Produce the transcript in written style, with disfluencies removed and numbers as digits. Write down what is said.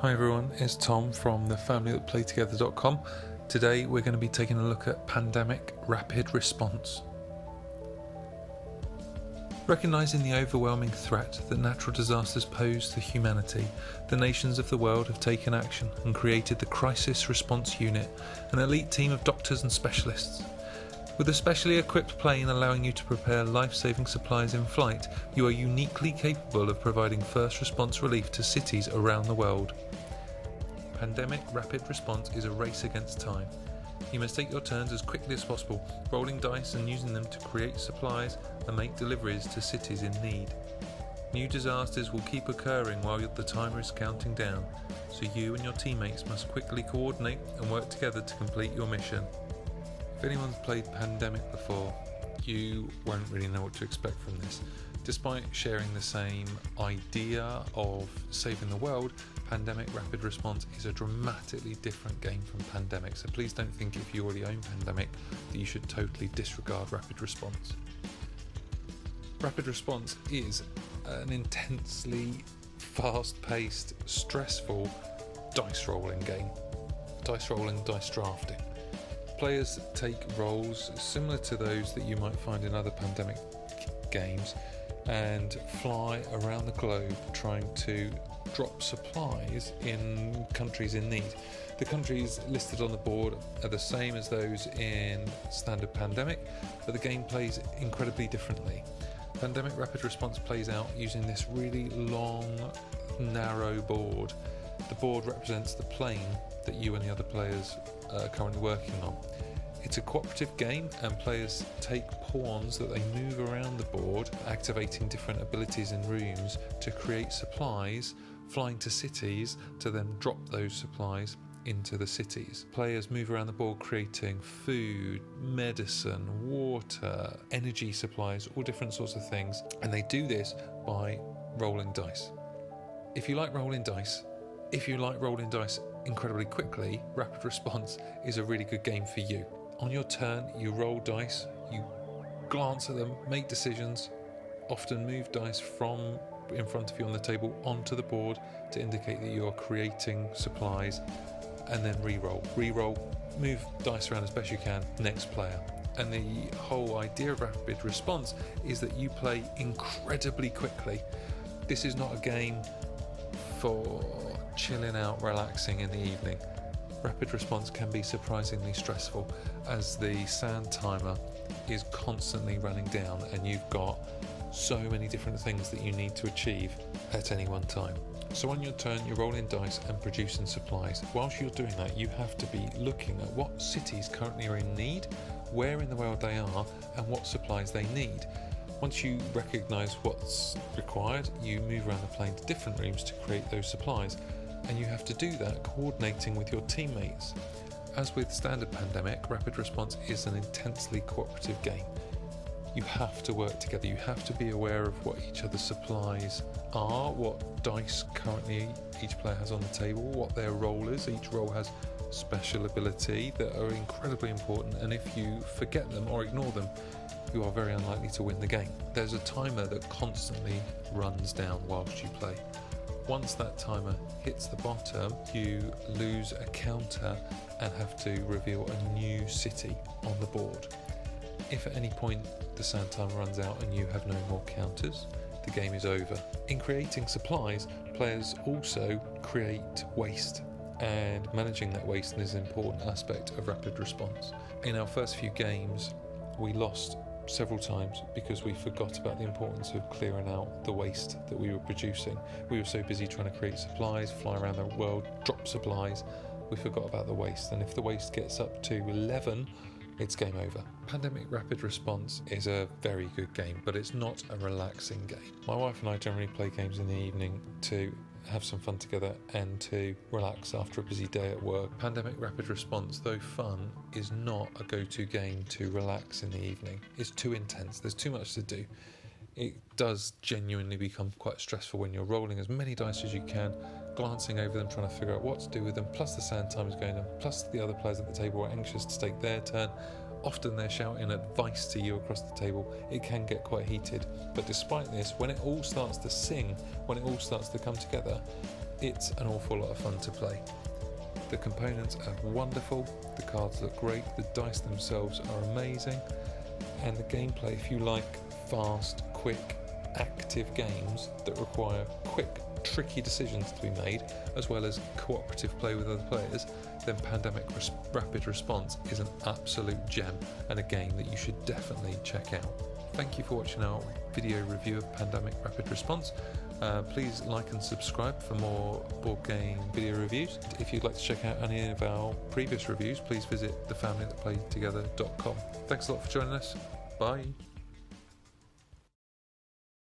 Hi everyone, it's Tom from thefamilythatplaytogether.com. Today we're going to be taking a look at pandemic rapid response. Recognising the overwhelming threat that natural disasters pose to humanity, the nations of the world have taken action and created the Crisis Response Unit, an elite team of doctors and specialists. With a specially equipped plane allowing you to prepare life-saving supplies in flight, you are uniquely capable of providing first response relief to cities around the world. Pandemic rapid response is a race against time. You must take your turns as quickly as possible, rolling dice and using them to create supplies and make deliveries to cities in need. New disasters will keep occurring while the timer is counting down, so you and your teammates must quickly coordinate and work together to complete your mission. If anyone's played Pandemic before, you won't really know what to expect from this. Despite sharing the same idea of saving the world, Pandemic Rapid Response is a dramatically different game from Pandemic, so please don't think if you already own Pandemic that you should totally disregard Rapid Response. Rapid Response is an intensely fast-paced, stressful dice rolling game. Dice rolling, dice drafting. Players take roles similar to those that you might find in other Pandemic games and fly around the globe trying to drop supplies in countries in need. The countries listed on the board are the same as those in standard Pandemic, but the game plays incredibly differently. Pandemic Rapid Response plays out using this really long, narrow board. The board represents the plane that you and the other players are currently working on. It's a cooperative game and players take pawns that they move around the board, activating different abilities in rooms to create supplies, flying to cities to then drop those supplies into the cities. Players move around the board creating food, medicine, water, energy supplies, all different sorts of things, and they do this by rolling dice. If you like rolling dice incredibly quickly, Rapid Response is a really good game for you. On your turn, you roll dice, you glance at them, make decisions, often move dice from in front of you on the table onto the board to indicate that you are creating supplies, and then re-roll. Move dice around as best you can, next player. And the whole idea of Rapid Response is that you play incredibly quickly. This is not a game for chilling out, relaxing in the evening. Rapid Response can be surprisingly stressful as the sand timer is constantly running down and you've got so many different things that you need to achieve at any one time. So on your turn, you're rolling dice and producing supplies. Whilst you're doing that, you have to be looking at what cities currently are in need, where in the world they are, and what supplies they need. Once you recognise what's required, you move around the plane to different rooms to create those supplies, and you have to do that coordinating with your teammates. As with standard Pandemic, Rapid Response is an intensely cooperative game. You have to work together, you have to be aware of what each other's supplies are, what dice currently each player has on the table, what their role is. Each role has special ability that are incredibly important, and if you forget them or ignore them, you are very unlikely to win the game. There's a timer that constantly runs down whilst you play. Once that timer hits the bottom, you lose a counter and have to reveal a new city on the board. If at any point the sand timer runs out and you have no more counters, the game is over. In creating supplies, players also create waste, and managing that waste is an important aspect of Rapid Response. In our first few games, we lost several times because we forgot about the importance of clearing out the waste that we were producing. We were so busy trying to create supplies, fly around the world, drop supplies, we forgot about the waste, and if the waste gets up to 11, it's game over. Pandemic Rapid Response is a very good game, but it's not a relaxing game. My wife and I generally play games in the evening to have some fun together and to relax after a busy day at work. Pandemic Rapid Response, though fun, is not a go-to game to relax in the evening. It's too intense, there's too much to do. It does genuinely become quite stressful when you're rolling as many dice as you can, glancing over them, trying to figure out what to do with them, plus the sand time is going on, plus the other players at the table are anxious to take their turn. Often they're shouting advice to you across the table. It can get quite heated, but despite this, when it all starts to sing, when it all starts to come together, it's an awful lot of fun to play. The components are wonderful, the cards look great, the dice themselves are amazing, and the gameplay, if you like fast, quick, active games that require quick, tricky decisions to be made, as well as cooperative play with other players, then Pandemic Rapid Response is an absolute gem and a game that you should definitely check out. Thank you for watching our video review of Pandemic Rapid Response. Please like and subscribe for more board game video reviews. If you'd like to check out any of our previous reviews, please visit thefamilythatplaytogether.com. Thanks a lot for joining us. Bye.